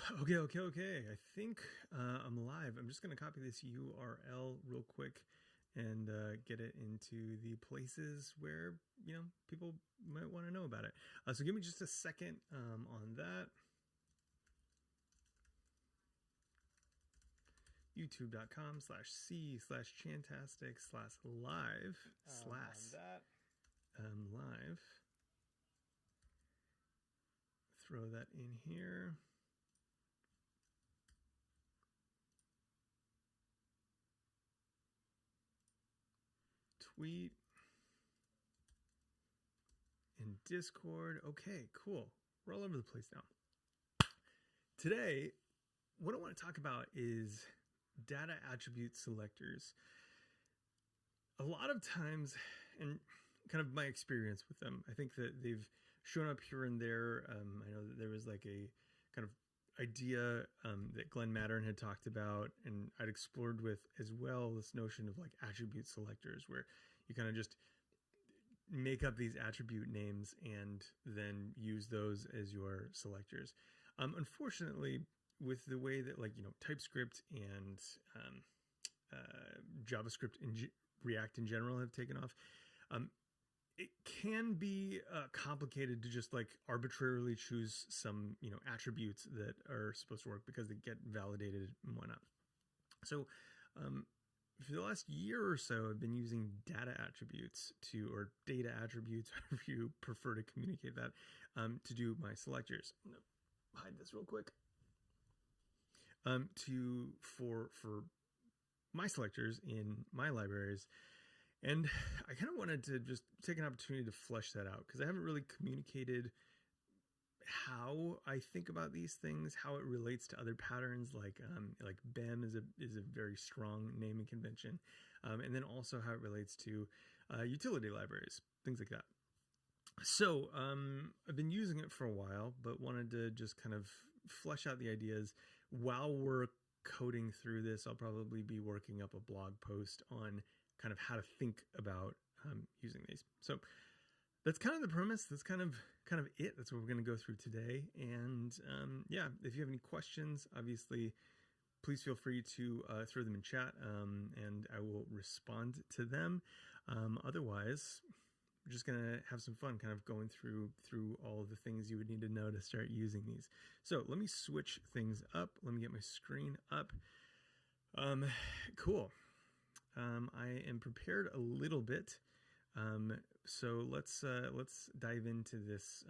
Okay. I think I'm live. I'm just going to copy this URL real quick and get it into the places where, people might want to know about it. So give me just a second on that. youtube.com/c/chantastic/live live. Throw that in here. Tweet in Discord. Okay, cool. We're all over the place now. Today, what I want to talk about is data attribute selectors. A lot of times, and kind of my experience with them, I think that they've shown up here and there. I know that there was like a kind of idea that Glenn Mattern had talked about, and I'd explored with as well, this notion of like attribute selectors, where you kind of just make up these attribute names and then use those as your selectors. Unfortunately, with the way that TypeScript and JavaScript and React in general have taken off, it can be complicated to just arbitrarily choose some attributes that are supposed to work because they get validated and whatnot. So for the last year or so, I've been using data attributes or data attributes, however you prefer to communicate that, to do my selectors. I'm gonna hide this real quick. For my selectors in my libraries. And I kind of wanted to just take an opportunity to flesh that out because I haven't really communicated how I think about these things, how it relates to other patterns, like BEM is a very strong naming convention, and then also how it relates to utility libraries, things like that. So I've been using it for a while, but wanted to just kind of flesh out the ideas. While we're coding through this, I'll probably be working up a blog post on kind of how to think about using these. So that's kind of the premise. That's kind of it. That's what we're going to go through today. And if you have any questions, obviously, please feel free to throw them in chat, and I will respond to them. Otherwise, we're just going to have some fun kind of going through all of the things you would need to know to start using these. So let me switch things up. Let me get my screen up. Cool. I am prepared a little bit. So let's dive into this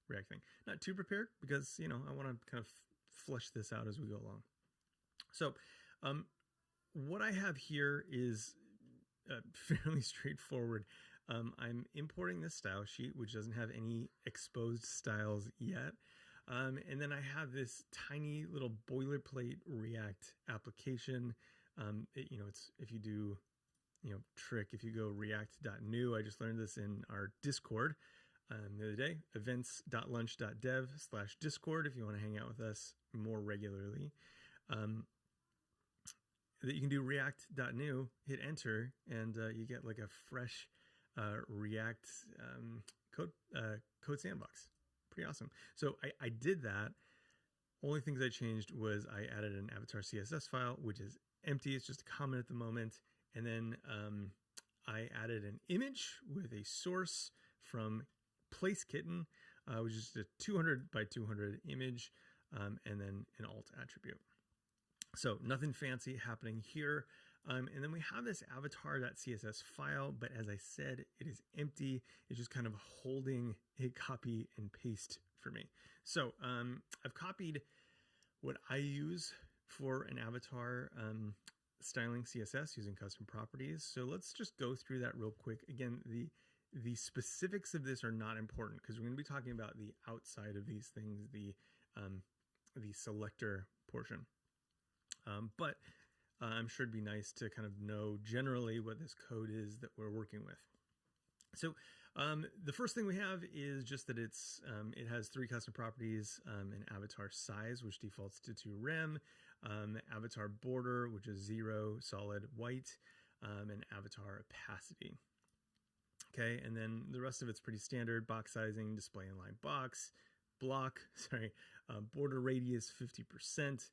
React thing. Not too prepared because, I want to kind of flesh this out as we go along. So what I have here is fairly straightforward. I'm importing this style sheet, which doesn't have any exposed styles yet. And then I have this tiny little boilerplate React application. It's if you do, if you go react.new, I just learned this in our Discord the other day, events.lunch.dev/Discord, if you want to hang out with us more regularly. That you can do react.new, hit enter, and you get like a fresh React code sandbox. Pretty awesome. So I did that. Only things I changed was I added an avatar CSS file, which is empty. It's just a comment at the moment. And then I added an image with a source from Place Kitten, which is a 200 by 200 image, and then an alt attribute. So nothing fancy happening here. And then we have this avatar.css file, but as I said, it is empty. It's just kind of holding a copy and paste for me. So I've copied what I use for an avatar styling CSS using custom properties. So let's just go through that real quick. Again, the specifics of this are not important because we're going to be talking about the outside of these things, the selector portion. But I'm sure it'd be nice to kind of know generally what this code is that we're working with. So the first thing we have is just that it has three custom properties: an avatar size, which defaults to 2 rem, avatar border, which is 0 solid white, and avatar opacity. Okay, and then the rest of it's pretty standard: box sizing, display inline box, block, border radius 50%,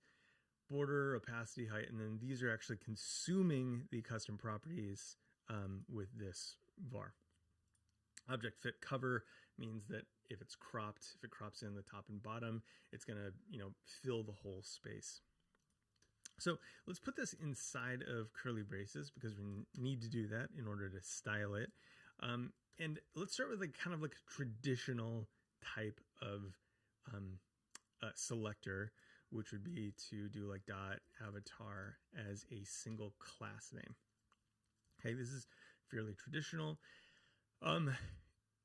border opacity height, and then these are actually consuming the custom properties with this var. Object fit cover means that if it's cropped, if it crops in the top and bottom, it's going to, fill the whole space. So let's put this inside of curly braces because we need to do that in order to style it. And let's start with kind of like a traditional type of selector, which would be to do like dot avatar as a single class name. Okay, this is fairly traditional.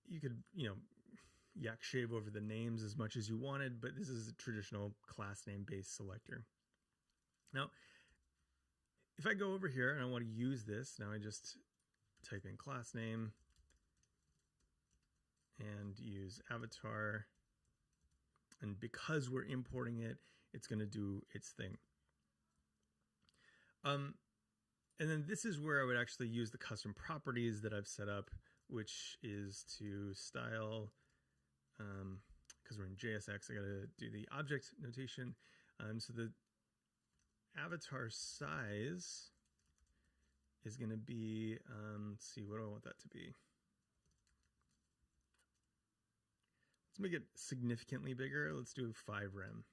You could, yak shave over the names as much as you wanted, but this is a traditional class name based selector. Now, if I go over here and I want to use this, now I just type in class name and use avatar. And because we're importing it, it's going to do its thing. And then this is where I would actually use the custom properties that I've set up, which is to style, because we're in JSX, I got to do the object notation. So the avatar size is going to be, let's see, what do I want that to be? Let's make it significantly bigger. Let's do 5 rem.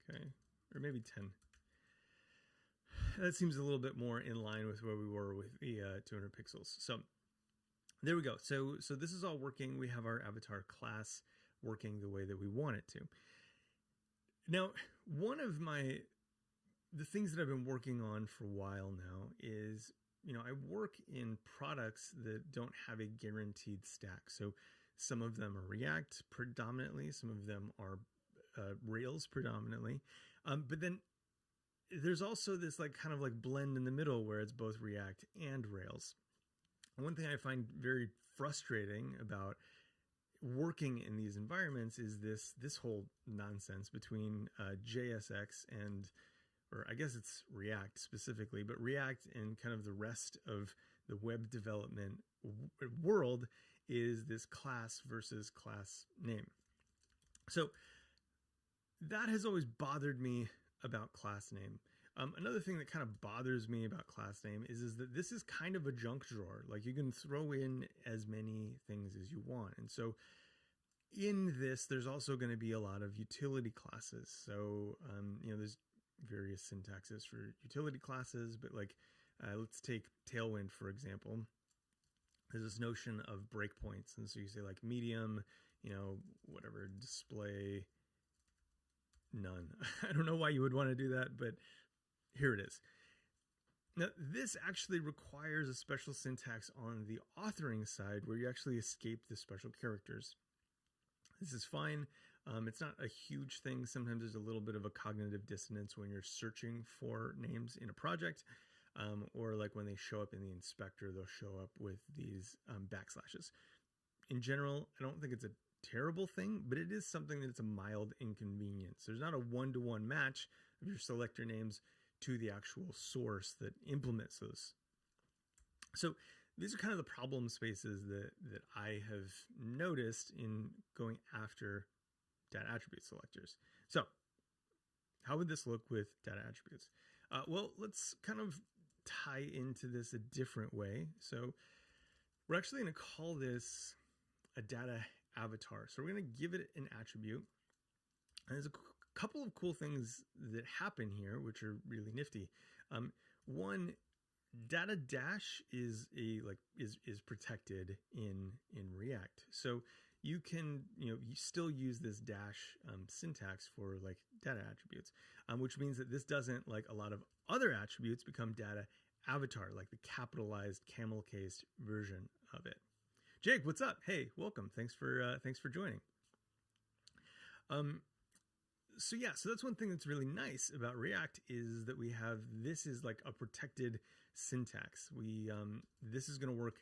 Okay, or maybe 10. That seems a little bit more in line with where we were with the 200 pixels. So there we go. So this is all working. We have our avatar class working the way that we want it to. Now, one of the things that I've been working on for a while now is, I work in products that don't have a guaranteed stack. So some of them are React predominantly, some of them are Rails predominantly. But then there's also this kind of blend in the middle where it's both React and Rails. And one thing I find very frustrating about working in these environments is this whole nonsense between JSX and, or I guess it's React specifically, but React and kind of the rest of the web development world is this class versus class name. So that has always bothered me about class name. Another thing that kind of bothers me about class name is that this is kind of a junk drawer. You can throw in as many things as you want. And so in this, there's also going to be a lot of utility classes. So, there's various syntaxes for utility classes, but let's take Tailwind, for example. There's this notion of breakpoints. And so you say medium, whatever, display none. I don't know why you would want to do that, but here it is. Now, this actually requires a special syntax on the authoring side where you actually escape the special characters. This is fine. It's not a huge thing. Sometimes there's a little bit of a cognitive dissonance when you're searching for names in a project, or when they show up in the inspector, they'll show up with these backslashes. In general, I don't think it's a terrible thing, but it is something that's a mild inconvenience. There's not a one-to-one match of your selector names to the actual source that implements those. So these are kind of the problem spaces that I have noticed in going after data attribute selectors. So how would this look with data attributes? Well, let's kind of tie into this a different way. So we're actually going to call this a data avatar. So we're going to give it an attribute. And there's a couple of cool things that happen here, which are really nifty. One, data dash is protected in React. So you can, you still use this dash syntax for data attributes, which means that this doesn't, like a lot of other attributes, become data avatar, like the capitalized camel case version of it. Jake, what's up? Hey, welcome. Thanks for joining. So that's one thing that's really nice about React is that we have, this is like a protected syntax. This is going to work.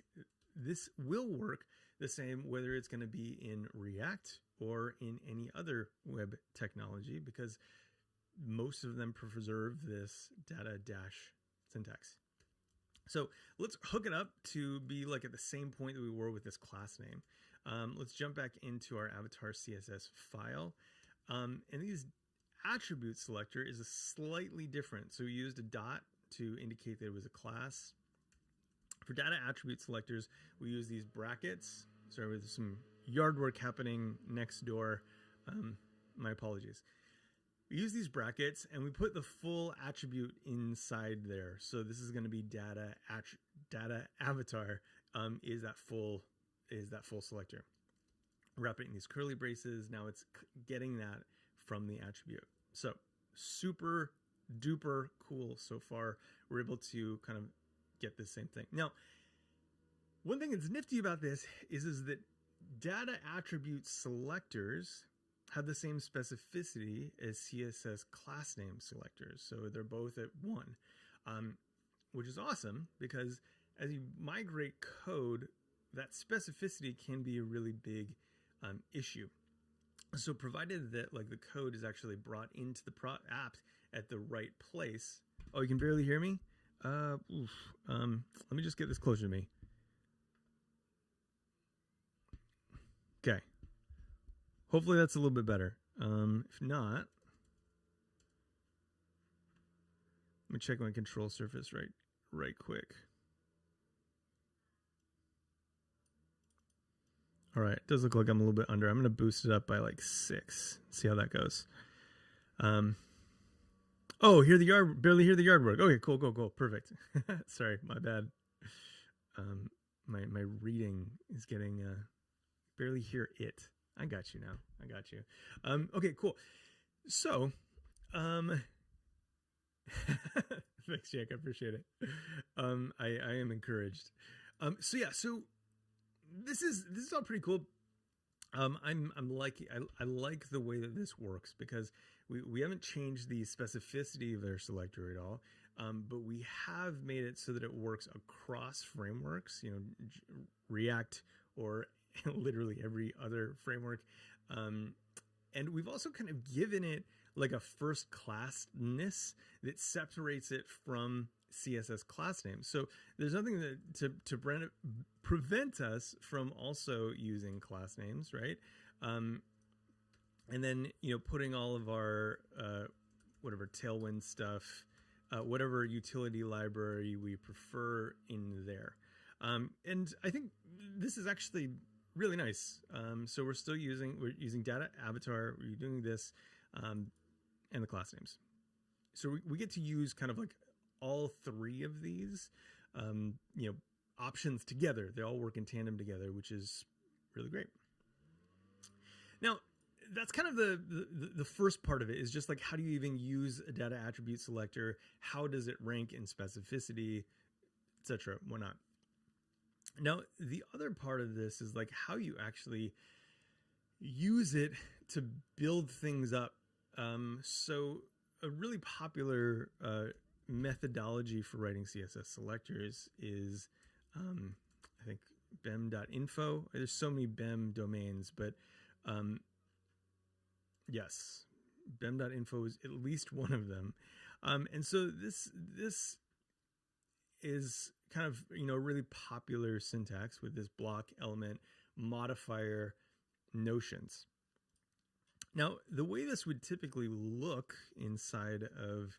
This will work the same whether it's going to be in React or in any other web technology, because most of them preserve this data dash syntax. So let's hook it up to be like at the same point that we were with this class name. Let's jump back into our avatar CSS file. And these attribute selector is a slightly different. So we used a dot to indicate that it was a class. For data attribute selectors, we use these brackets. Sorry, with some yard work happening next door. My apologies. We use these brackets and we put the full attribute inside there. So this is going to be data avatar is that full selector. Wrap it in these curly braces. Now it's getting that from the attribute. So super duper cool so far. We're able to kind of get the same thing. Now, one thing that's nifty about this is that data attribute selectors have the same specificity as CSS class name selectors. So they're both at 1, which is awesome because as you migrate code, that specificity can be a really big issue. So provided that like the code is actually brought into the app at the right place. Oh, you can barely hear me? Let me just get this closer to me. Okay. Hopefully that's a little bit better. If not, let me check my control surface right quick. All right, it does look like I'm a little bit under. I'm going to boost it up by like 6. See how that goes. Oh, barely hear the yard work. Okay, cool, perfect. Sorry, my bad. My reading is getting barely hear it. I got you now. I got you. Okay, cool. So, thanks, Jake. I appreciate it. I am encouraged. So yeah, so this is all pretty cool. I like the way that this works because we haven't changed the specificity of their selector at all, but we have made it so that it works across frameworks. You know, React or literally every other framework, and we've also kind of given it like a first classness that separates it from CSS class names. So there's nothing to prevent us from also using class names, right? And then, you know, putting all of our whatever Tailwind stuff, whatever utility library we prefer in there. And I think this is actually really nice. So we're using data avatar, we're doing this, and the class names. So we get to use kind of like all 3 of these, you know, options together. They all work in tandem together, which is really great. Now, that's kind of the first part of it, is just like, how do you even use a data attribute selector? How does it rank in specificity, etc., whatnot. Now, the other part of this is like how you actually use it to build things up. So a really popular methodology for writing CSS selectors is, I think, BEM.info. There's so many BEM domains, but yes, BEM.info is at least one of them. And so this is kind of, you know, really popular syntax with this block element modifier notions. Now, the way this would typically look inside of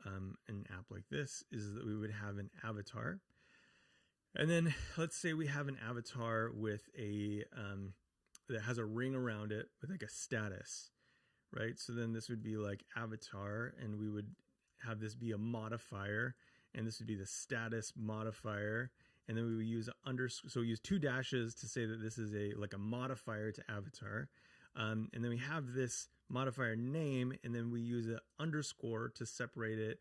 an app like this is that we would have an avatar. And then let's say we have an avatar with a that has a ring around it with like a status, right? So then this would be like avatar, and we would have this be a modifier, and this would be the status modifier, and then we would use so we use 2 dashes to say that this is like a modifier to avatar, and then we have this modifier name, and then we use an underscore to separate it,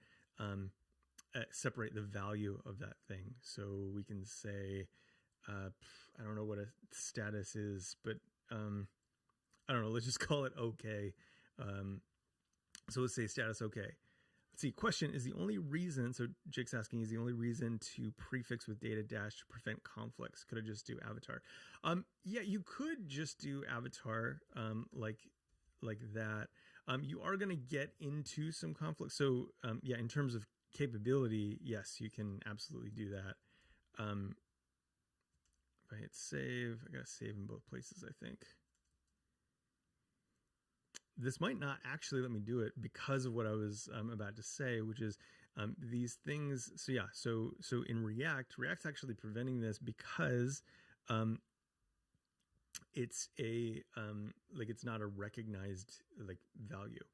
separate the value of that thing. So we can say, I don't know what a status is, but I don't know. Let's just call it okay. So let's say status okay. Let's see, question is the only reason, so Jake's asking, is the only reason to prefix with data dash to prevent conflicts? Could I just do avatar? Yeah, you could just do avatar like that. You are going to get into some conflict. So yeah, in terms of capability, yes, you can absolutely do that. If I hit save, I gotta save in both places, I think. This might not actually let me do it because of what I was about to say, which is these things. So yeah, so in React's actually preventing this because it's a like it's not a recognized like value.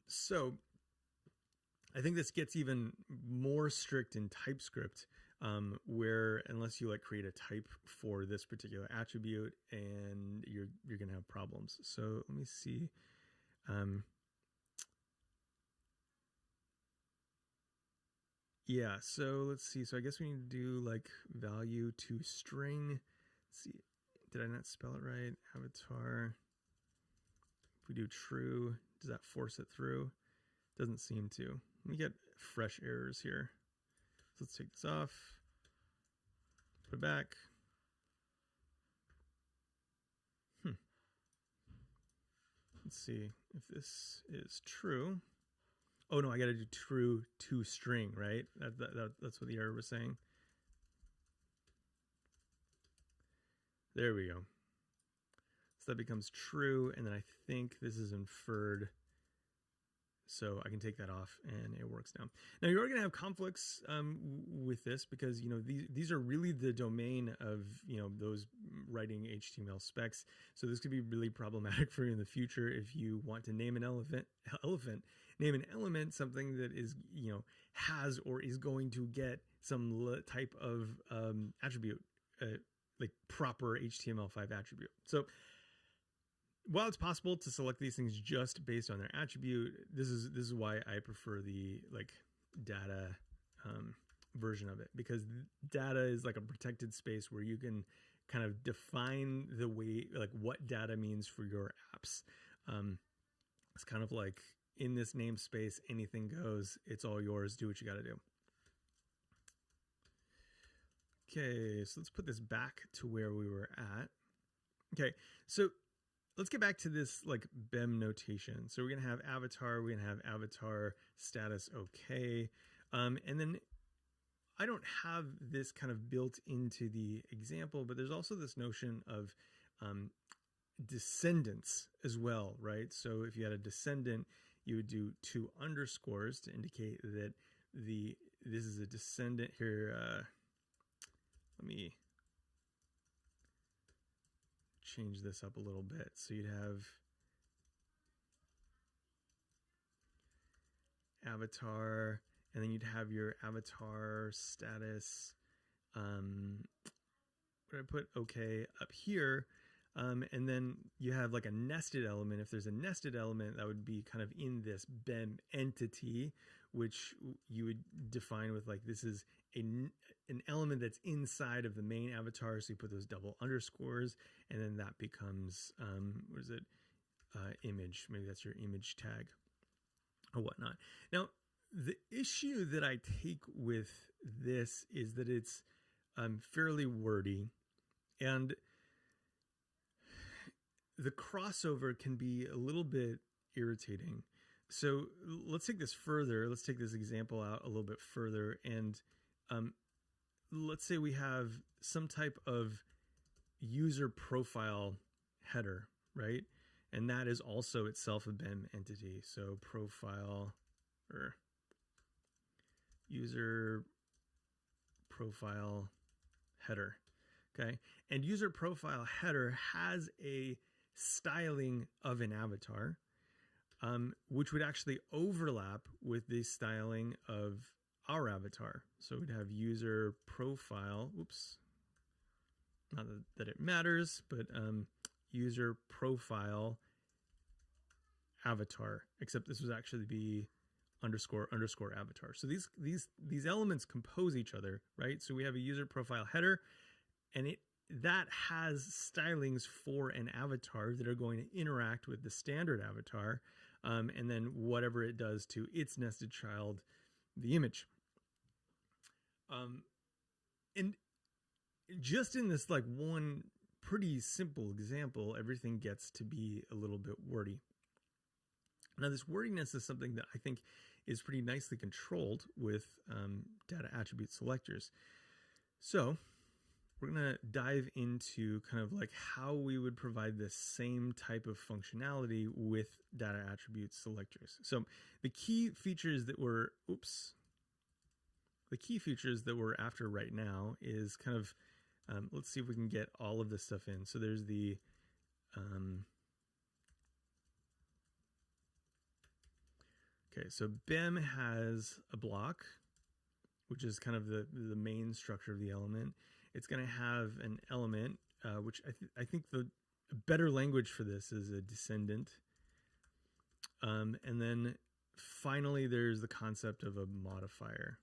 So I think this gets even more strict in TypeScript, where unless you like create a type for this particular attribute, and you're gonna have problems. So let me see. Yeah, so let's see. So I guess we need to do like value to string. Let's see, did I not spell it right? Avatar. If we do true, does that force it through? Doesn't seem to. Let me get fresh errors here. So let's take this off, put it back. Let's see if this is true. Oh no, I got to do true to string, right? That's what the error was saying. There we go. So that becomes true, and then I think this is inferred. So I can take that off and it works now. Now you are going to have conflicts with this because, you know, these are really the domain of, you know, those writing HTML specs. So this could be really problematic for you in the future if you want to name an name an element something that is, you know, has or is going to get some type of attribute, like proper HTML5 attribute. So while it's possible to select these things just based on their attribute, this is why I prefer the like data version of it, because data is like a protected space where you can kind of define the way, like what data means for your apps. It's kind of like in this namespace, anything goes. It's all yours. Do what you got to do. Okay, so let's put this back to where we were at. Okay, so let's get back to this like BEM notation. So we're going to have avatar, we're going to have avatar status okay. And then I don't have this kind of built into the example, but there's also this notion of descendants as well, right? So if you had a descendant, you would do 2 underscores to indicate that this is a descendant here. Let me change this up a little bit. So you'd have avatar, and then you'd have your avatar status. What I put okay up here. And then you have like a nested element. If there's a nested element, that would be kind of in this BEM entity, which you would define with like, this is an element that's inside of the main avatar. So you put those double underscores, and then that becomes, what is it? Image. Maybe that's your image tag or whatnot. Now, the issue that I take with this is that it's fairly wordy, and the crossover can be a little bit irritating. So let's take this further. Let's take this example out a little bit further. And let's say we have some type of user profile header, right? And that is also itself a BEM entity. So profile or user profile header. Okay. And user profile header has a styling of an avatar, which would actually overlap with the styling of our avatar. So we'd have user profile, oops, not that it matters, but user profile avatar, except this would actually be underscore avatar. So these elements compose each other, right? So we have a user profile header, and that has stylings for an avatar that are going to interact with the standard avatar, and then whatever it does to its nested child, the image. And just in this like one pretty simple example, everything gets to be a little bit wordy. Now, this wordiness is something that I think is pretty nicely controlled with data attribute selectors. So we're going to dive into kind of like how we would provide the same type of functionality with data attribute selectors. So the key features that we're, the key features that we're after right now is kind of, let's see if we can get all of this stuff in. So there's the, okay, so BEM has a block, which is kind of the main structure of the element. It's going to have an element, which I think the better language for this is a descendant. And then finally, there's the concept of a modifier.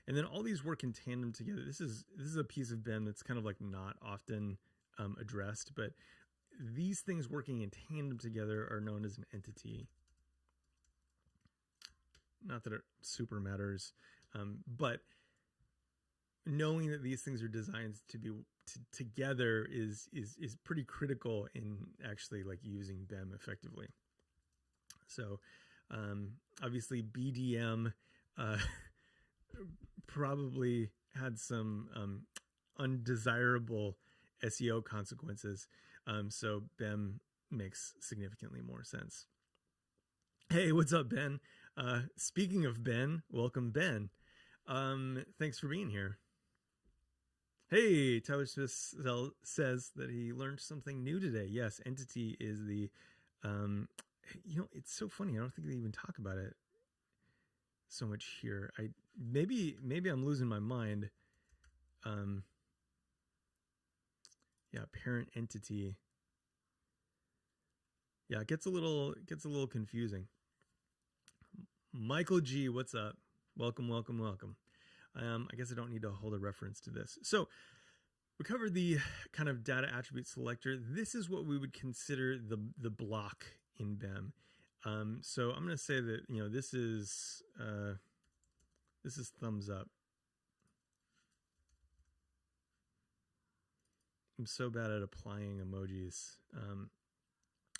And then all these work in tandem together. This is a piece of BEM that's kind of like not often addressed, but these things working in tandem together are known as an entity. Not that it super matters, but knowing that these things are designed to be together is pretty critical in actually like using BEM effectively. So obviously BDM probably had some undesirable SEO consequences. So BEM makes significantly more sense. Hey, what's up, Ben? Speaking of Ben, welcome, Ben. Thanks for being here. Hey, Tyler Smith says that he learned something new today. Yes, entity is the, it's so funny. I don't think they even talk about it so much here. Maybe I'm losing my mind. Yeah, parent entity. Yeah, it gets a little confusing. Michael G, what's up? Welcome, welcome, welcome. I guess I don't need to hold a reference to this. So we covered the kind of data attribute selector. This is what we would consider the block in BEM. So I'm going to say that, this is thumbs up. I'm so bad at applying emojis.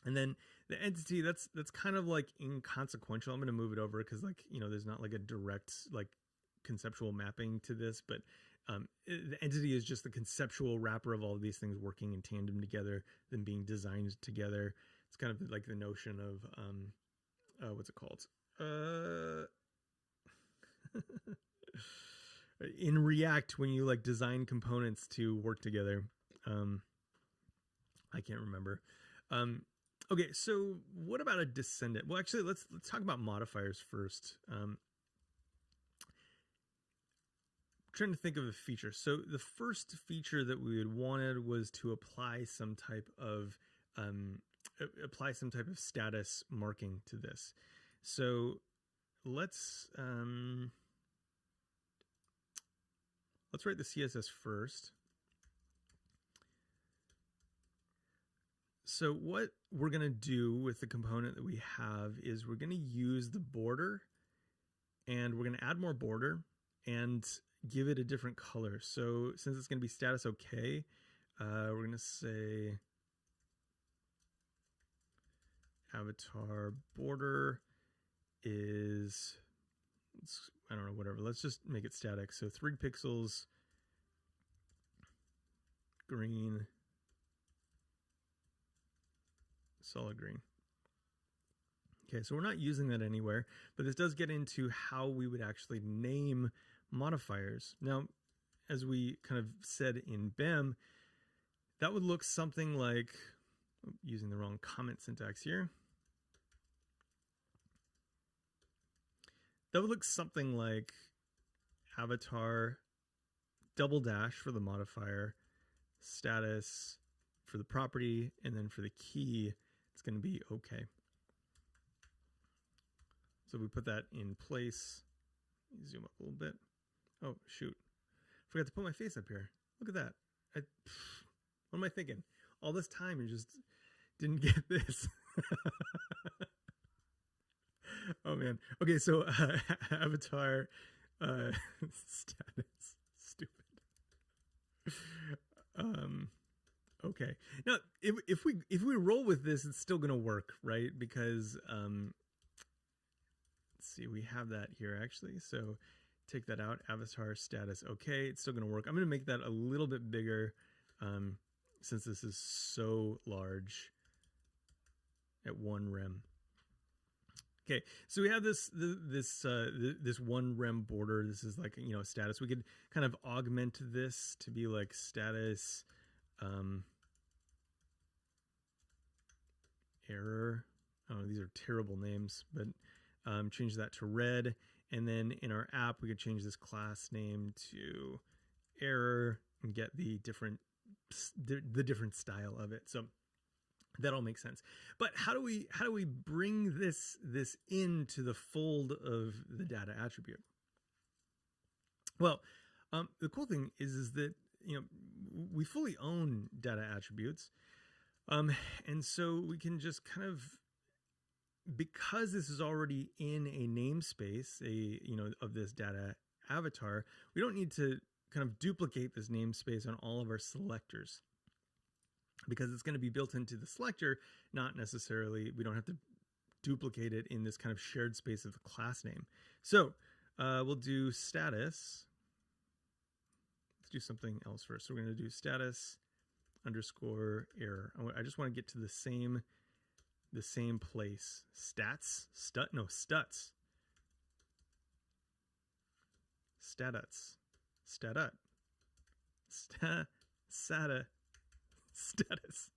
And then the entity, that's kind of like inconsequential. I'm going to move it over because there's not like a direct like conceptual mapping to this, but the entity is just the conceptual wrapper of all of these things working in tandem together, then being designed together. It's kind of like the notion of what's it called? In React, when you like design components to work together. I can't remember. Okay, so what about a descendant? Well, actually, let's talk about modifiers first. Trying to think of a feature. So the first feature that we had wanted was to apply some type of status marking to this. So let's write the CSS first. So what we're going to do with the component that we have is we're going to use the border, and we're going to add more border and give it a different color. So since it's going to be status OK, we're going to say avatar border is, I don't know, whatever. Let's just make it static. So 3 pixels, green, solid green. Okay, so we're not using that anywhere, but this does get into how we would actually name modifiers. Now, as we kind of said in BEM, that would look something like, using the wrong comment syntax here. That would look something like avatar _ for the modifier, status for the property, and then for the key, it's going to be OK. So we put that in place. Zoom up a little bit. Oh, shoot. Forgot to put my face up here. Look at that. What am I thinking? All this time, you just didn't get this. Oh, man. Okay, so avatar status. Stupid. Okay. Now, if we roll with this, it's still going to work, right? Because let's see, we have that here actually. So take that out, avatar status, okay, it's still going to work. I'm going to make that a little bit bigger since this is so large at 1 rem. Okay, so we have this one rem border. This is like, you know, status. We could kind of augment this to be like status error. Oh, these are terrible names, but change that to red. And then in our app, we could change this class name to error and get the different style of it. So that all makes sense. But how do we bring this into the fold of the data attribute? Well, the cool thing is that, you know, we fully own data attributes, and so we can just kind of, because this is already in a namespace, of this data avatar, we don't need to kind of duplicate this namespace on all of our selectors, because it's going to be built into the selector, not necessarily, we don't have to duplicate it in this kind of shared space of the class name. So we'll do status. Let's do something else first. So we're going to do status underscore error. I just want to get to the same place. Stats, stuts. Status. Statut. Sata. Status.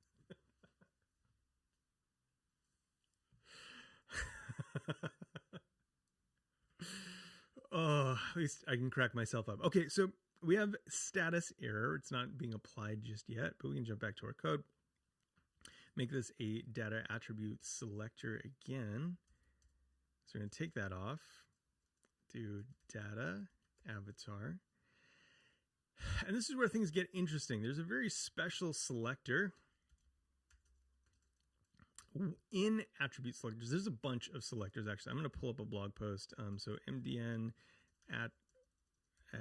Oh, at least I can crack myself up. Okay, so we have status error. It's not being applied just yet, but we can jump back to our code. Make this a data attribute selector again. So we're going to take that off. Do data avatar. And this is where things get interesting. There's a very special selector in attribute selectors. There's a bunch of selectors, actually. I'm going to pull up a blog post. So MDN at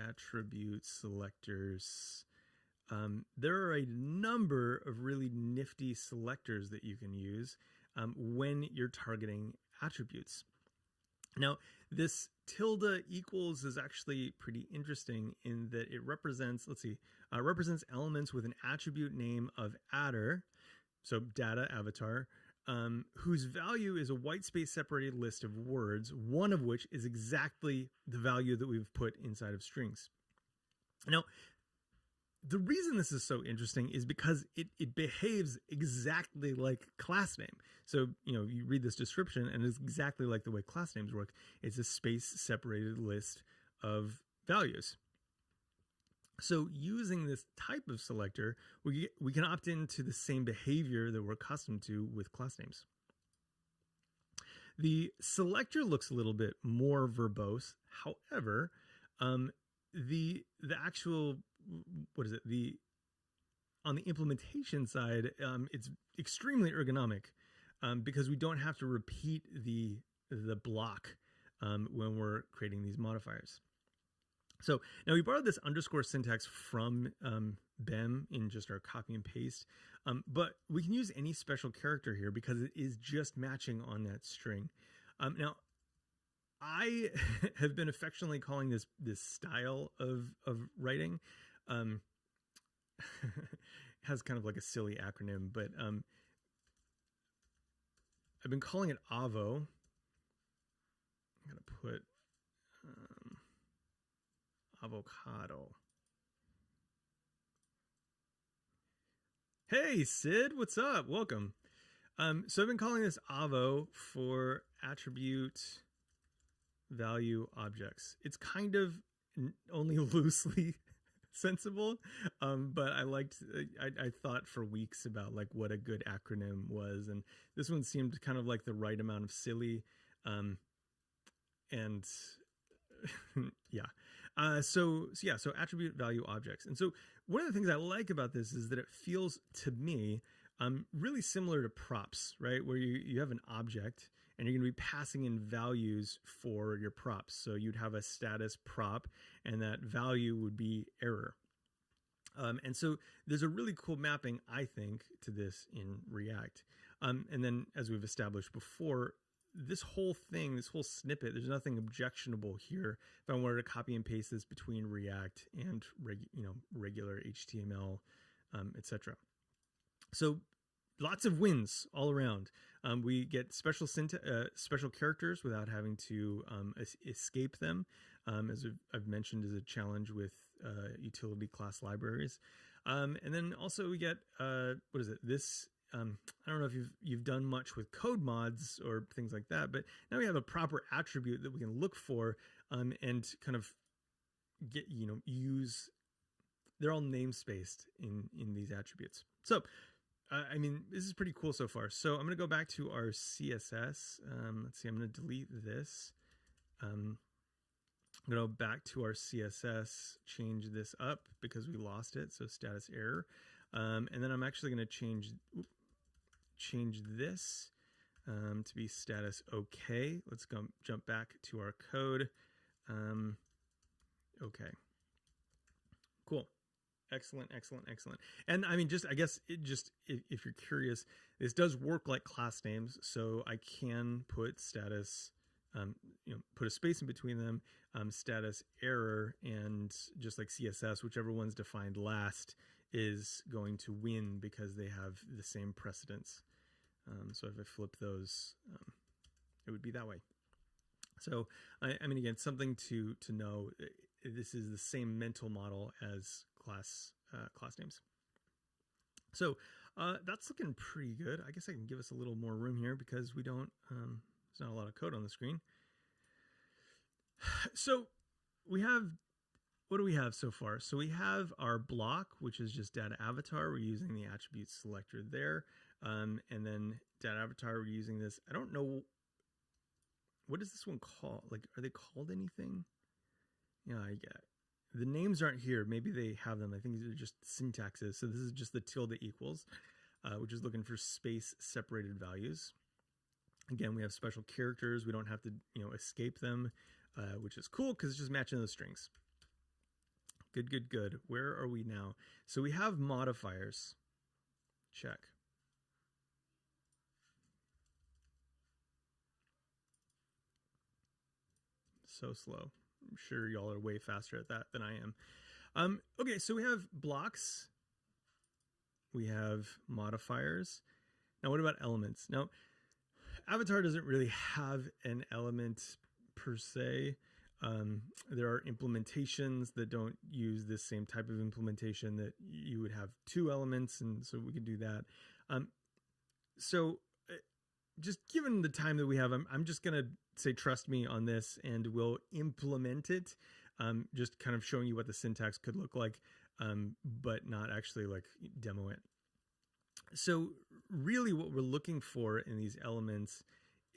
attribute selectors. There are a number of really nifty selectors that you can use when you're targeting attributes. Now, this tilde equals is actually pretty interesting in that it represents, represents elements with an attribute name of adder, so data avatar, whose value is a white space separated list of words, one of which is exactly the value that we've put inside of strings. Now, the reason this is so interesting is because it behaves exactly like class name. So, you know, you read this description and it's exactly like the way class names work. It's a space separated list of values. So using this type of selector, we can opt into the same behavior that we're accustomed to with class names. The selector looks a little bit more verbose. However, the actual, on the implementation side, it's extremely ergonomic because we don't have to repeat the block when we're creating these modifiers. So now we borrowed this underscore syntax from BEM in just our copy and paste, but we can use any special character here because it is just matching on that string. Now, I have been affectionately calling this style of writing. Has kind of like a silly acronym, but I've been calling it AVO. I'm going to put avocado. Hey, Sid, what's up? Welcome. So I've been calling this AVO for attribute value objects. It's kind of only loosely sensible, but I thought for weeks about like what a good acronym was, and this one seemed kind of like the right amount of silly, and yeah. So attribute value objects. And so one of the things I like about this is that it feels to me really similar to props, right? Where you have an object and you're going to be passing in values for your props. So you'd have a status prop and that value would be error. And so there's a really cool mapping, I think, to this in React. And then as we've established before, this whole thing, this whole snippet, there's nothing objectionable here if I wanted to copy and paste this between React and regular HTML, etc. So lots of wins all around. We get special characters without having to escape them, as I've mentioned, is a challenge with utility class libraries. And then also we get what is it? This I don't know if you've done much with code mods or things like that, but now we have a proper attribute that we can look for and kind of get use. They're all namespaced in these attributes. So I mean, this is pretty cool so far. So I'm going to go back to our CSS. Let's see, I'm going to delete this. I'm going to go back to our CSS, change this up because we lost it. So status error. And then I'm actually going to change this to be status OK. Let's go jump back to our code. Okay. Cool. Excellent. And I mean, I guess if you're curious, this does work like class names. So I can put status, put a space in between them, status error, and just like CSS, whichever one's defined last is going to win because they have the same precedence. So if I flip those, it would be that way. So I mean, again, something to know. This is the same mental model as class names. So that's looking pretty good. I guess I can give us a little more room here because we don't. There's not a lot of code on the screen. So we have. What do we have so far? So we have our block, which is just data avatar. We're using the attribute selector there. And then data avatar, we're using this. I don't know. What is this one called? Like, are they called anything? Yeah, I get it. The names aren't here. Maybe they have them. I think these are just syntaxes. So this is just the tilde equals, which is looking for space separated values. Again, we have special characters. We don't have to, escape them, which is cool because it's just matching those strings. Good. Where are we now? So we have modifiers. Check. So slow. I'm sure y'all are way faster at that than I am. Okay, so we have blocks. We have modifiers. Now, what about elements? Now, Avatar doesn't really have an element per se. There are implementations that don't use this same type of implementation that you would have two elements, and so we could do that. So just given the time that we have, I'm just going to say trust me on this, and we'll implement it, just kind of showing you what the syntax could look like, but not actually like demo it. So really what we're looking for in these elements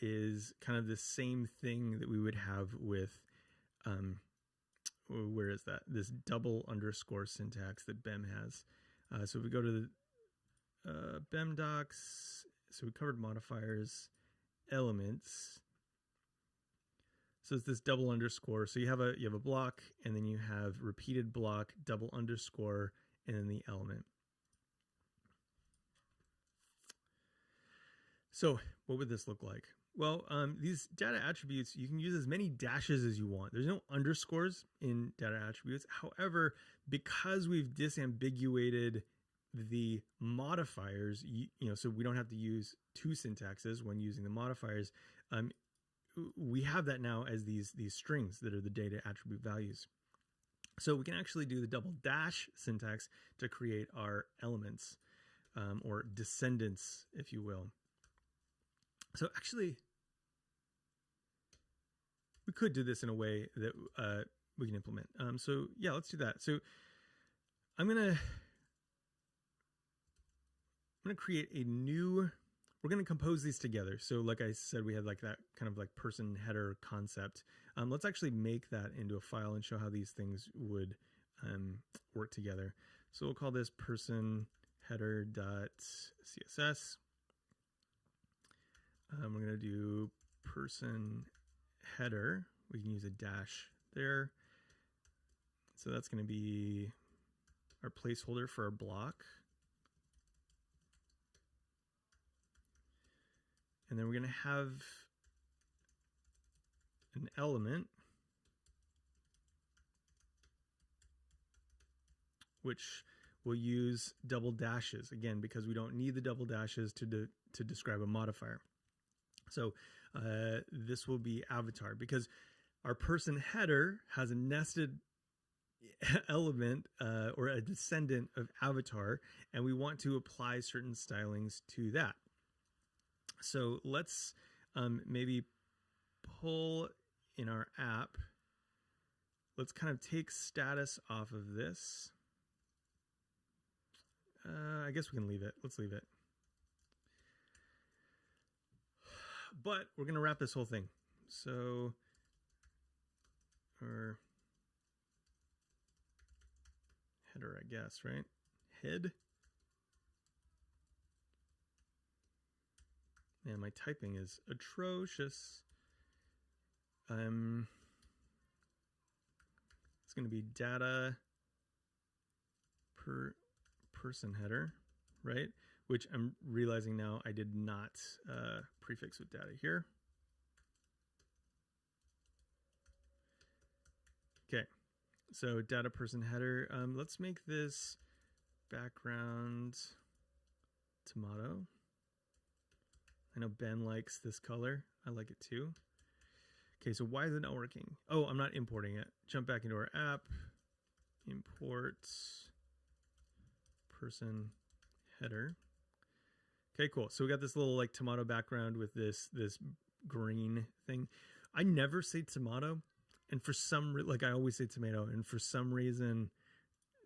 is kind of the same thing that we would have with where is that? This double underscore syntax that BEM has. So if we go to the BEM docs, so we covered modifiers, elements. So it's this double underscore. So you have a block, and then you have repeated block, double underscore, and then the element. So what would this look like? Well, these data attributes, you can use as many dashes as you want. There's no underscores in data attributes. However, because we've disambiguated the modifiers, so we don't have to use two syntaxes when using the modifiers, we have that now as these strings that are the data attribute values. So we can actually do the double dash syntax to create our elements, or descendants, if you will. So actually, we could do this in a way that we can implement. So yeah, let's do that. So I'm gonna create a new. We're gonna compose these together. So like I said, we had like that kind of like person header concept. Let's actually make that into a file and show how these things would work together. So we'll call this person header.css. We're going to do person header. We can use a dash there. So that's going to be our placeholder for our block. And then we're going to have an element which will use double dashes, again, because we don't need the double dashes to describe a modifier. So this will be avatar, because our person header has a nested element or a descendant of avatar, and we want to apply certain stylings to that. So let's maybe pull in our app. Let's kind of take status off of this. I guess we can leave it. Let's leave it. But we're going to wrap this whole thing. So, or header, I guess, right? Head. Man, my typing is atrocious. It's going to be data per person header, right? Which I'm realizing now I did not prefix with data here. Okay, so data person header. Let's make this background tomato. I know Ben likes this color. I like it too. Okay, so why is it not working? Oh, I'm not importing it. Jump back into our app. Import person header. Okay, cool. So we got this little like tomato background with this green thing. I never say tomato, and for some like I always say tomato, and for some reason,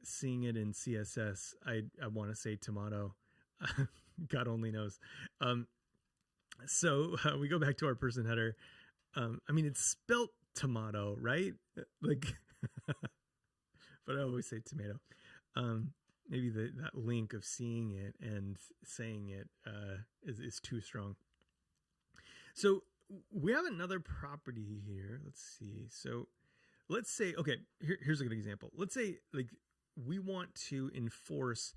seeing it in CSS, I want to say tomato. God only knows. So we go back to our person header. I mean, it's spelt tomato, right? Like, but I always say tomato. Maybe that link of seeing it and saying it is too strong. So we have another property here. Let's see. So let's say, okay, here's a good example. Let's say like we want to enforce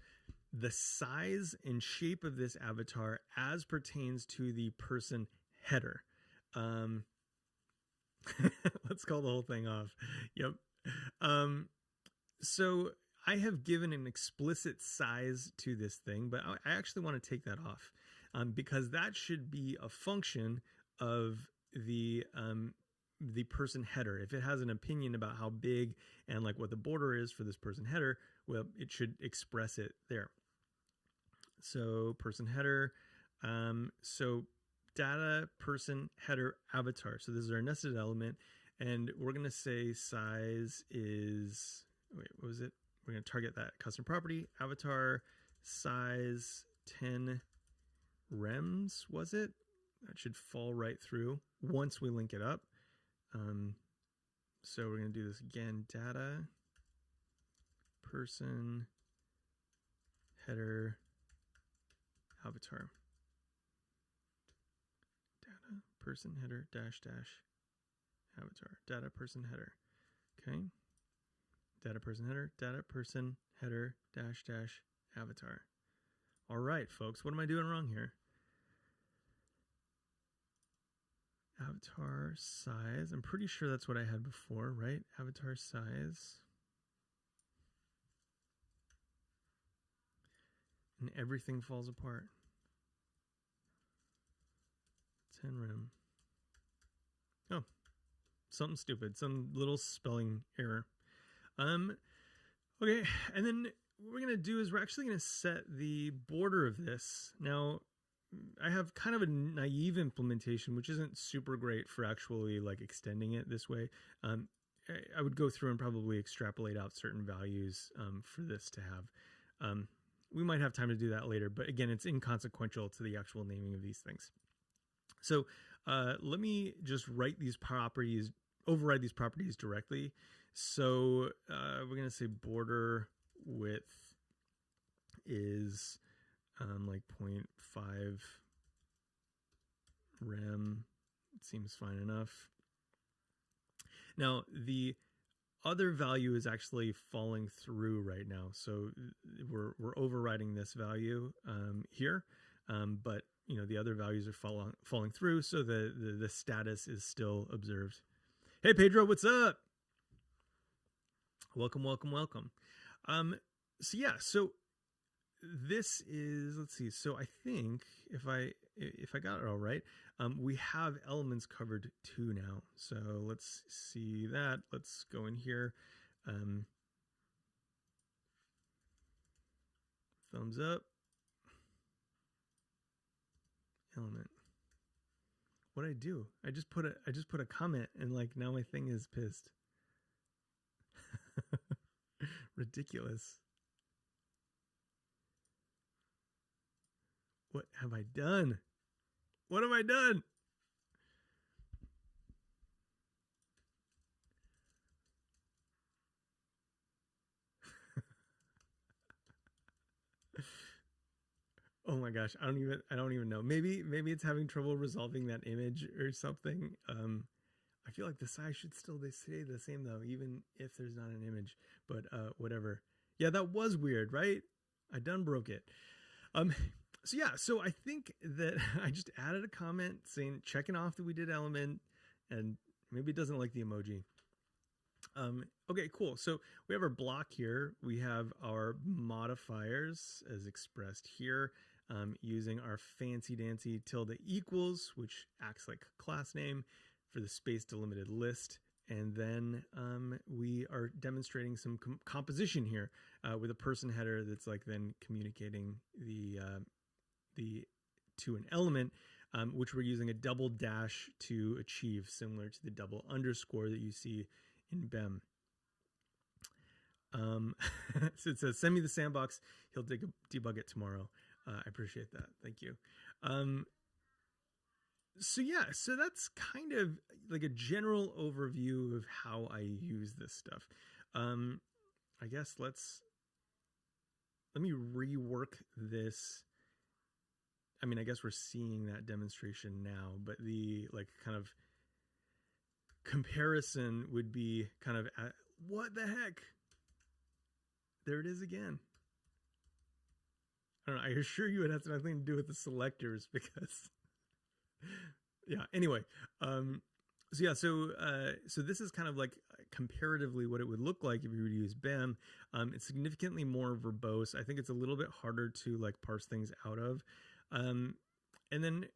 the size and shape of this avatar as pertains to the person header. Let's call the whole thing off. Yep. So I have given an explicit size to this thing, but I actually want to take that off because that should be a function of the person header. If it has an opinion about how big and like what the border is for this person header, well, it should express it there. So person header, so data person header avatar. So this is our nested element, and we're going to say size is, wait, what was it? We're going to target that custom property, avatar size 10 rems, was it? That should fall right through once we link it up. So we're going to do this again, data person header avatar. Data person header dash avatar. Data person header. Okay. Data person header dash avatar. All right, folks, what am I doing wrong here? Avatar size. I'm pretty sure that's what I had before, right? Avatar size. And everything falls apart. 10 rem. Oh, something stupid. Some little spelling error. Okay, and then what we're going to do is we're actually going to set the border of this. Now, I have kind of a naive implementation, which isn't super great for actually like extending it this way. I would go through and probably extrapolate out certain values for this to have. We might have time to do that later, but again, it's inconsequential to the actual naming of these things. So let me just write these properties, override these properties directly. So we're going to say border width is like 0.5 rem. It seems fine enough. Now, the other value is actually falling through right now. So we're overriding this value here, but you know the other values are falling through, so the status is still observed. Hey, Pedro, what's up? Welcome, welcome, welcome. Um, so this is, let's see. So I think if I got it all right, we have elements covered too now. So let's see that. Let's go in here. Um, Thumbs up. Element. What I do? I just put a comment, and like now my thing is pissed. Ridiculous. What have I done? What have I done? Oh my gosh, I don't even know. Maybe it's having trouble resolving that image or something. I feel like the size should still they stay the same though, even if there's not an image. But whatever. Yeah, that was weird, right? I done broke it. Um, so I think that I just added a comment saying checking off that we did element, and maybe it doesn't like the emoji. Okay, cool. So we have our block here. We have our modifiers as expressed here, using our fancy dancy tilde equals, which acts like a class name for the space delimited list. And then we are demonstrating some composition here with a person header that's like then communicating the to an element, which we're using a double dash to achieve, similar to the double underscore that you see in BEM. So it says, send me the sandbox. He'll debug it tomorrow. I appreciate that. Thank you. So that's kind of like a general overview of how I use this stuff. I guess let me rework this. I mean, I guess we're seeing that demonstration now, but the like kind of comparison would be kind of what the heck? There it is again. I don't know. I assure you it has nothing to do with the selectors because, yeah. Anyway, so this is kind of like comparatively what it would look like if you were to use BEM. It's significantly more verbose. I think it's a little bit harder to like parse things out of. And then,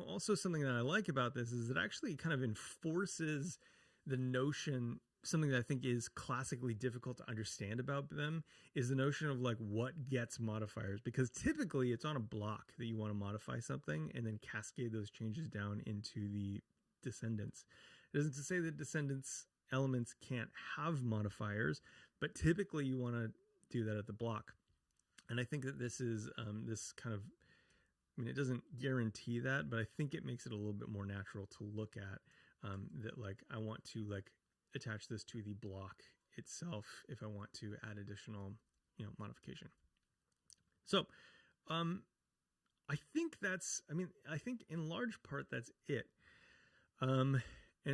also something that I like about this is it actually kind of enforces the notion. Something that I think is classically difficult to understand about them is the notion of like what gets modifiers, because typically it's on a block that you want to modify something and then cascade those changes down into the descendants. It isn't to say that descendants elements can't have modifiers, but typically you want to do that at the block. And I think that this is this kind of, I mean, it doesn't guarantee that, but I think it makes it a little bit more natural to look at that. Like I want to like attach this to the block itself if I want to add additional, modification. So, I think I think in large part that's it. And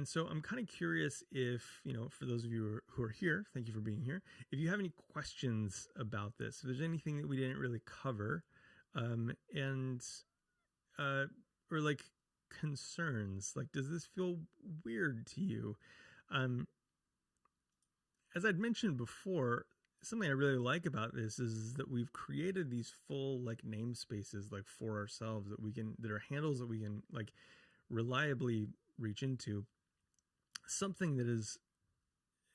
so I'm kind of curious if, for those of you who are here, thank you for being here. If you have any questions about this, if there's anything that we didn't really cover, or like concerns, like, does this feel weird to you? As I'd mentioned before, something I really like about this is that we've created these full like namespaces like for ourselves that are handles that we can like reliably reach into. Something that is,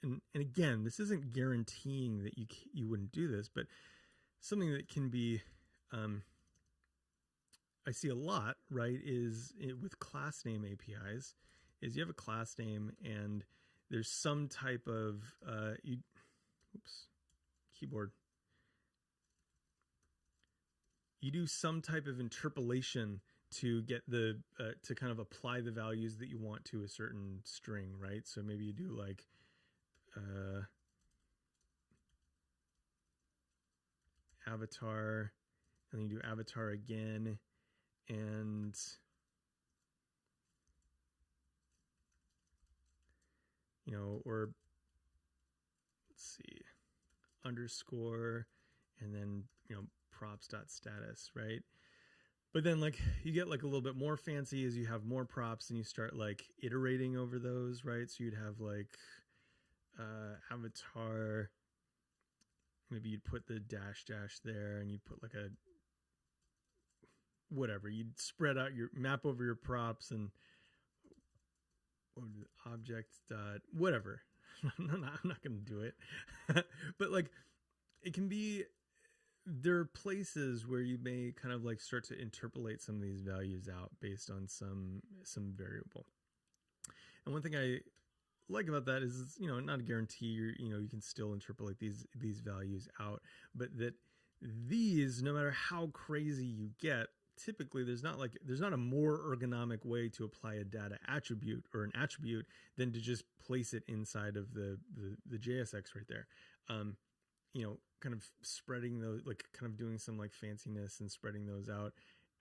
and again, this isn't guaranteeing that you wouldn't do this, but something that can be, I see a lot, right, is with class name APIs, is you have a class name and there's some type of, keyboard. You do some type of interpolation to get the, to kind of apply the values that you want to a certain string, right? So maybe you do like, avatar, and then you do avatar again, and or let's see, underscore, and then props.status, right? But then like you get like a little bit more fancy as you have more props and you start like iterating over those, right? So you'd have like avatar, maybe you'd put the dash there and you'd put like a whatever, you'd spread out your map over your props and object dot whatever. I'm not gonna do it. But like it can be, there are places where you may kind of like start to interpolate some of these values out based on some variable. And one thing I like about that is, you know, not a guarantee you can still interpolate these values out, but that these, no matter how crazy you get, typically there's not a more ergonomic way to apply a data attribute or an attribute than to just place it inside of the JSX right there. Kind of spreading those, like kind of doing some like fanciness and spreading those out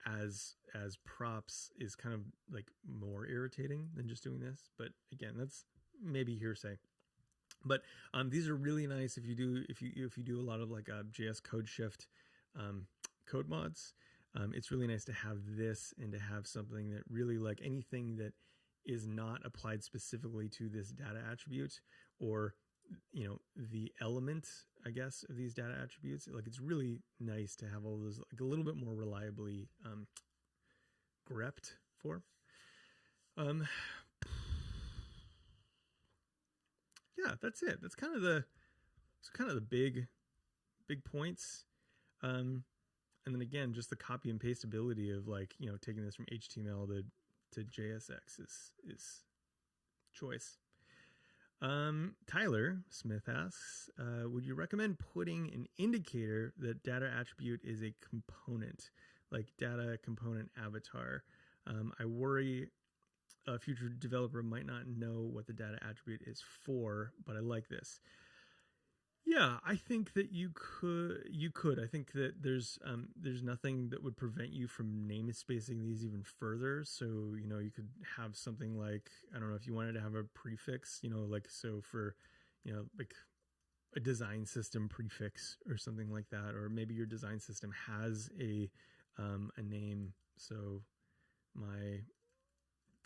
as props is kind of like more irritating than just doing this. But again, that's maybe hearsay. But these are really nice if you do a lot of like JS code shift code mods. It's really nice to have this and to have something that really, like, anything that is not applied specifically to this data attribute or the element, I guess, of these data attributes. Like, it's really nice to have all those like a little bit more reliably grepped for. Yeah, that's it. That's kind of the big points. And then again, just the copy and paste ability of like, taking this from HTML to JSX is choice. Tyler Smith asks, would you recommend putting an indicator that data attribute is a component, like data component avatar? I worry a future developer might not know what the data attribute is for, but I like this. Yeah, I think that you could. I think that there's nothing that would prevent you from namespacing these even further. So, you could have something like, I don't know, if you wanted to have a prefix, like, so for, like a design system prefix or something like that, or maybe your design system has a name. So my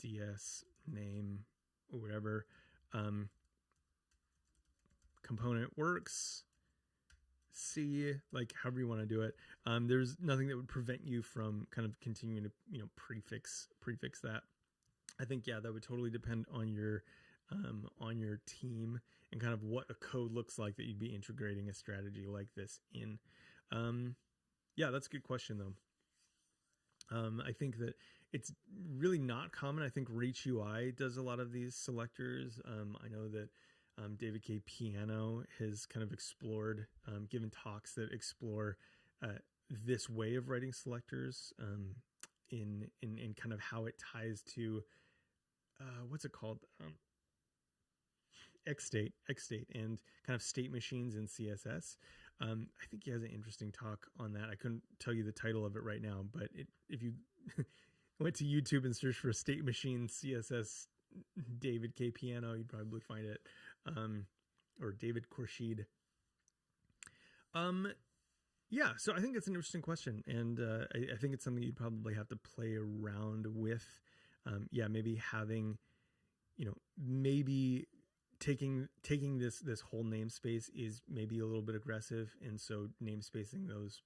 DS name or whatever, component works, C, like however you want to do it. There's nothing that would prevent you from kind of continuing to prefix that. I think, yeah, that would totally depend on your team and kind of what a code looks like that you'd be integrating a strategy like this in. Yeah, that's a good question though. I think that it's really not common. I think Reach UI does a lot of these selectors. I know that David K. Piano has kind of explored, given talks that explore this way of writing selectors in kind of how it ties to what's it called, Xstate and kind of state machines in CSS. I think he has an interesting talk on that. I couldn't tell you the title of it right now, but if you went to YouTube and searched for state machine CSS David K. Piano, you'd probably find it. Or David Khorshid. Yeah, so I think it's an interesting question, and I think it's something you'd probably have to play around with. Yeah, maybe having, maybe taking this whole namespace is maybe a little bit aggressive, and so namespacing those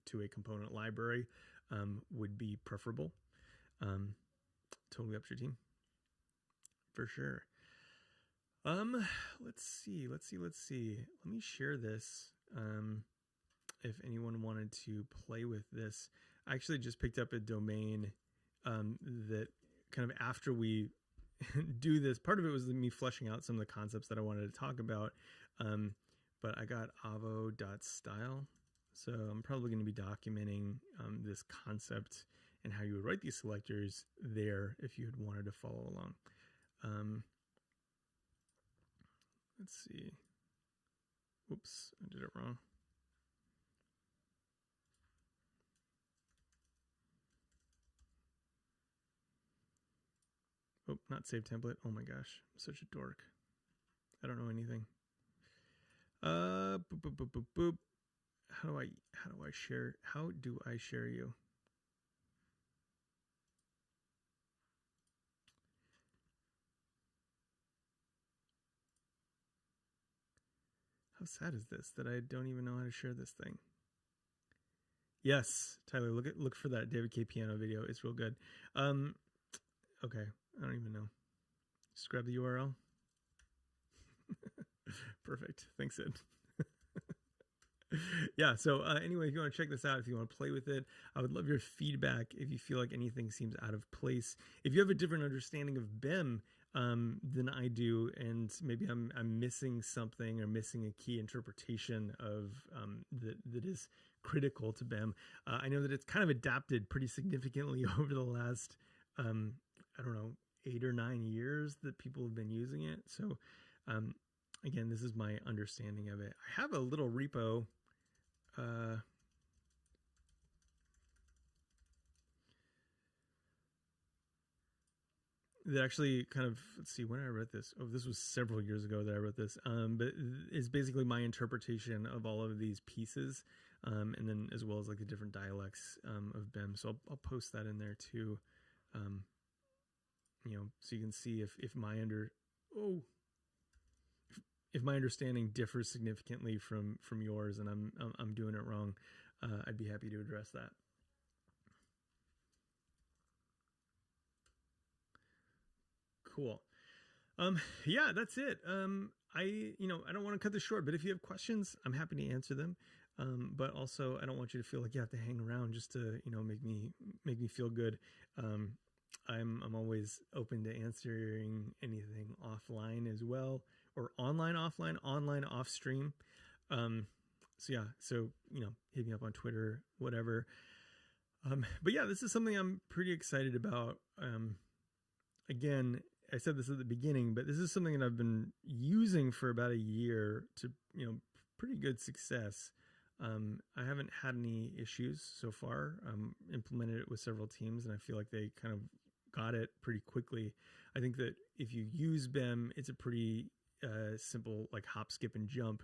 to a component library would be preferable. Totally up to your team, for sure. Let's see. Let me share this. If anyone wanted to play with this, I actually just picked up a domain that kind of after we do this, part of it was me fleshing out some of the concepts that I wanted to talk about. But I got avo.style. So I'm probably going to be documenting this concept and how you would write these selectors there if you had wanted to follow along. Let's see. Oops, I did it wrong. Oh, not save template. Oh my gosh, I'm such a dork. I don't know anything. Boop, boop, boop, boop, boop. How do I share you? sad is this that I don't even know how to share this thing? Yes, Tyler, look for that David K. Piano video. It's real good. Okay, I don't even know. Just grab the URL. Perfect. Thanks, Sid. Yeah, so anyway, if you want to check this out, if you want to play with it, I would love your feedback if you feel like anything seems out of place. If you have a different understanding of BEM than I do, and maybe I'm missing something or missing a key interpretation of that is critical to BEM. I know that it's kind of adapted pretty significantly over the last, I don't know, 8 or 9 years that people have been using it. So again, this is my understanding of it. I have a little repo that actually kind of, let's see, when I wrote this. Oh, this was several years ago that I wrote this. But it's basically my interpretation of all of these pieces, and then as well as like the different dialects of BEM. So I'll post that in there too, you know, so you can see if my understanding differs significantly from yours, and I'm doing it wrong. I'd be happy to address that. Cool. Yeah, that's it. I don't want to cut this short, but if you have questions, I'm happy to answer them. But also, I don't want you to feel like you have to hang around just to, make me feel good. I'm always open to answering anything offline as well, or online, offline, online, off stream. So yeah, hit me up on Twitter, whatever. But yeah, this is something I'm pretty excited about. Again, I said this at the beginning, but this is something that I've been using for about a year to, pretty good success. I haven't had any issues so far. Implemented it with several teams, and I feel like they kind of got it pretty quickly. I think that if you use BEM, it's a pretty simple, like hop, skip, and jump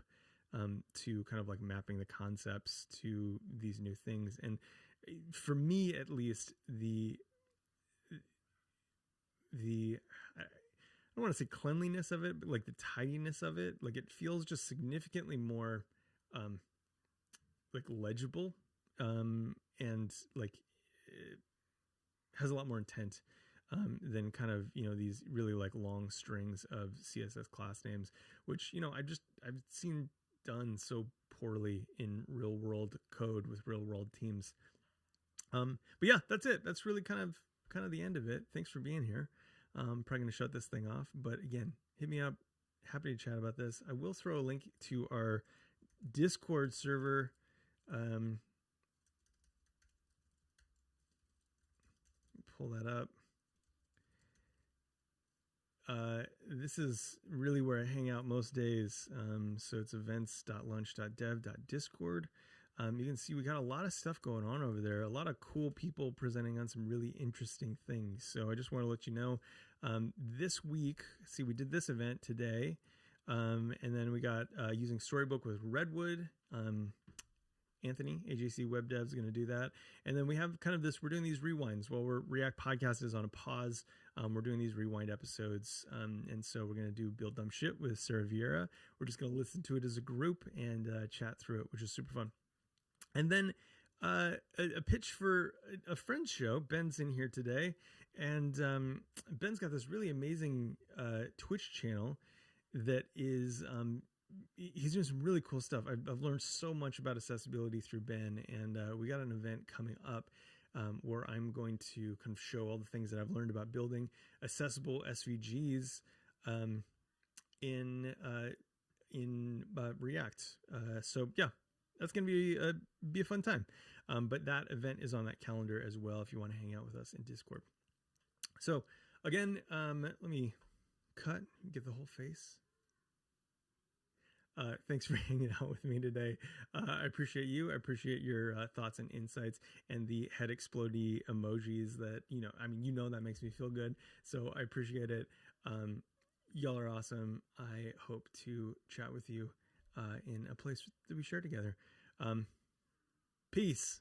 to kind of like mapping the concepts to these new things. And for me, at least, I don't want to say cleanliness of it, but like the tidiness of it, like it feels just significantly more like legible, and like it has a lot more intent than kind of these really like long strings of CSS class names, which I've seen done so poorly in real world code with real world teams. But yeah, that's it. That's really kind of the end of it. Thanks for being here. I'm probably going to shut this thing off, but again, hit me up. Happy to chat about this. I will throw a link to our Discord server. Pull that up. This is really where I hang out most days. So it's events.lunch.dev.discord. You can see we got a lot of stuff going on over there, a lot of cool people presenting on some really interesting things. So I just want to let you know, this week, see, we did this event today, and then we got using Storybook with Redwood. Anthony, AJC Web Dev, is going to do that. And then we have kind of this, we're doing these rewinds while React Podcast is on a pause. We're doing these rewind episodes. And so we're going to do Build Dumb Shit with Sarah Vieira. We're just going to listen to it as a group and chat through it, which is super fun. And then a pitch for a friend's show. Ben's in here today. And Ben's got this really amazing Twitch channel that is... he's doing some really cool stuff. I've learned so much about accessibility through Ben, and we got an event coming up where I'm going to kind of show all the things that I've learned about building accessible SVGs in React. So yeah, that's going to be a fun time. But that event is on that calendar as well if you want to hang out with us in Discord. So again, let me get the whole face. Thanks for hanging out with me today. I appreciate you. I appreciate your thoughts and insights and the head explodey emojis that, that makes me feel good. So I appreciate it. Y'all are awesome. I hope to chat with you in a place that we share together. Peace.